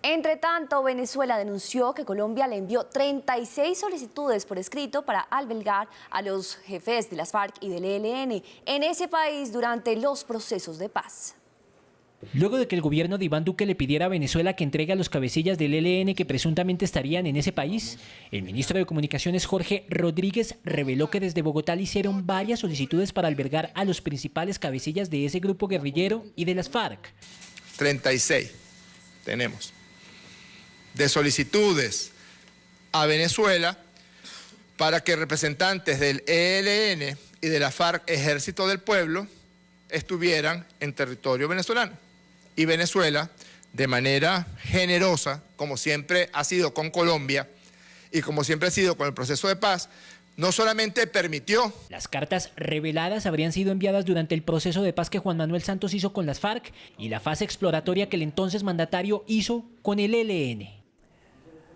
Entre tanto, Venezuela denunció que Colombia le envió 36 solicitudes por escrito para albergar a los jefes de las FARC y del ELN en ese país durante los procesos de paz. Luego de que el gobierno de Iván Duque le pidiera a Venezuela que entregue a los cabecillas del ELN que presuntamente estarían en ese país, el ministro de Comunicaciones Jorge Rodríguez reveló que desde Bogotá le hicieron varias solicitudes para albergar a los principales cabecillas de ese grupo guerrillero y de las FARC. 36 tenemos de solicitudes a Venezuela para que representantes del ELN y de la FARC, Ejército del Pueblo, estuvieran en territorio venezolano. Y Venezuela, de manera generosa, como siempre ha sido con Colombia y como siempre ha sido con el proceso de paz, no solamente permitió. Las cartas reveladas habrían sido enviadas durante el proceso de paz que Juan Manuel Santos hizo con las FARC y la fase exploratoria que el entonces mandatario hizo con el ELN.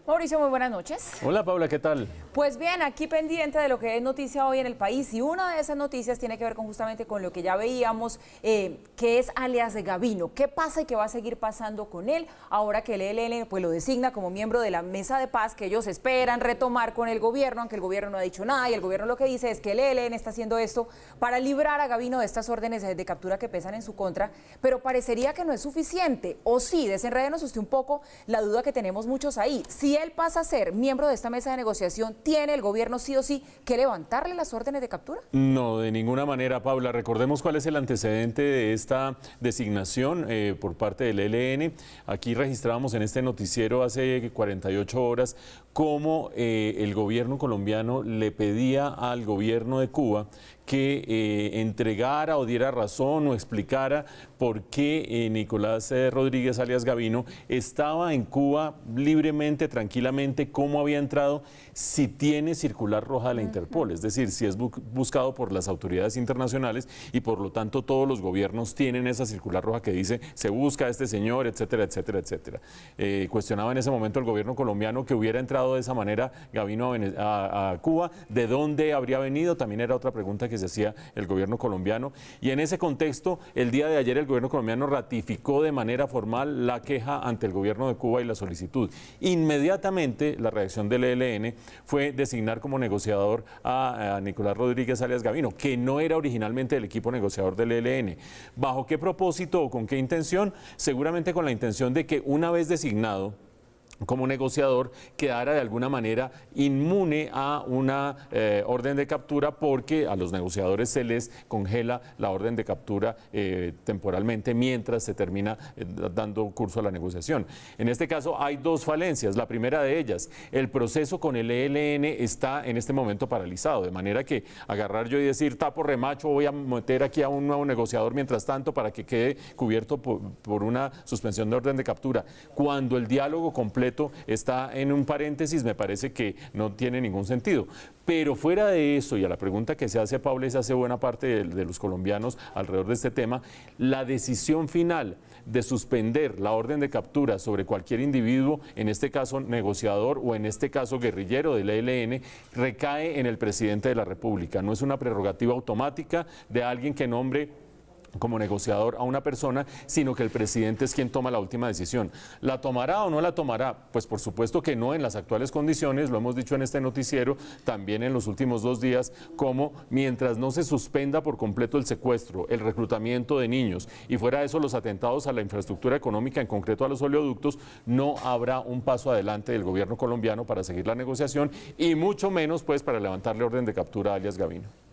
Mauricio, muy buenas noches. Hola Paula, ¿qué tal? Pues bien, aquí pendiente de lo que es noticia hoy en el país, y una de esas noticias tiene que ver justamente con lo que ya veíamos, que es alias de Gavino. ¿Qué pasa y qué va a seguir pasando con él ahora que el ELN pues lo designa como miembro de la mesa de paz que ellos esperan retomar con el gobierno, aunque el gobierno no ha dicho nada, y el gobierno lo que dice es que el ELN está haciendo esto para librar a Gavino de estas órdenes de captura que pesan en su contra, pero parecería que no es suficiente, o sí, desenrédenos usted un poco la duda que tenemos muchos ahí. Si él pasa a ser miembro de esta mesa de negociación, ¿tiene el gobierno sí o sí que levantarle las órdenes de captura? No, de ninguna manera, Paula. Recordemos cuál es el antecedente de esta designación por parte del ELN. Aquí registrábamos en este noticiero hace 48 horas cómo el gobierno colombiano le pedía al gobierno de Cuba que entregara o diera razón o explicara por qué Nicolás Rodríguez alias Gavino estaba en Cuba libremente, tranquilamente, cómo había entrado, si tiene circular roja de la Interpol, es decir, si es buscado por las autoridades internacionales y por lo tanto todos los gobiernos tienen esa circular roja que dice se busca a este señor, etcétera, etcétera, etcétera. Cuestionaba en ese momento el gobierno colombiano que hubiera entrado de esa manera Gavino a Cuba, de dónde habría venido, también era otra pregunta que se hacía el gobierno colombiano, y en ese contexto el día de ayer el gobierno colombiano ratificó de manera formal la queja ante el gobierno de Cuba y la solicitud. Inmediatamente la reacción del ELN fue designar como negociador a Nicolás Rodríguez alias Gavino, que no era originalmente el equipo negociador del ELN. ¿Bajo qué propósito o con qué intención? Seguramente con la intención de que una vez designado como negociador quedara de alguna manera inmune a una orden de captura, porque a los negociadores se les congela la orden de captura temporalmente mientras se termina dando curso a la negociación. En este caso hay dos falencias. La primera de ellas, el proceso con el ELN está en este momento paralizado, de manera que agarrar yo y decir tapo remacho, voy a meter aquí a un nuevo negociador mientras tanto para que quede cubierto por una suspensión de orden de captura, cuando el diálogo completo está en un paréntesis, me parece que no tiene ningún sentido. Pero fuera de eso, y a la pregunta que se hace Paula y se hace buena parte de los colombianos alrededor de este tema, la decisión final de suspender la orden de captura sobre cualquier individuo, en este caso negociador o en este caso guerrillero del ELN, recae en el presidente de la República. No es una prerrogativa automática de alguien que nombre como negociador a una persona, sino que el presidente es quien toma la última decisión. ¿La tomará o no la tomará? Pues por supuesto que no en las actuales condiciones, lo hemos dicho en este noticiero, también en los últimos 2 días, como mientras no se suspenda por completo el secuestro, el reclutamiento de niños y fuera de eso los atentados a la infraestructura económica, en concreto a los oleoductos, no habrá un paso adelante del gobierno colombiano para seguir la negociación y mucho menos pues para levantarle orden de captura a alias Gavino.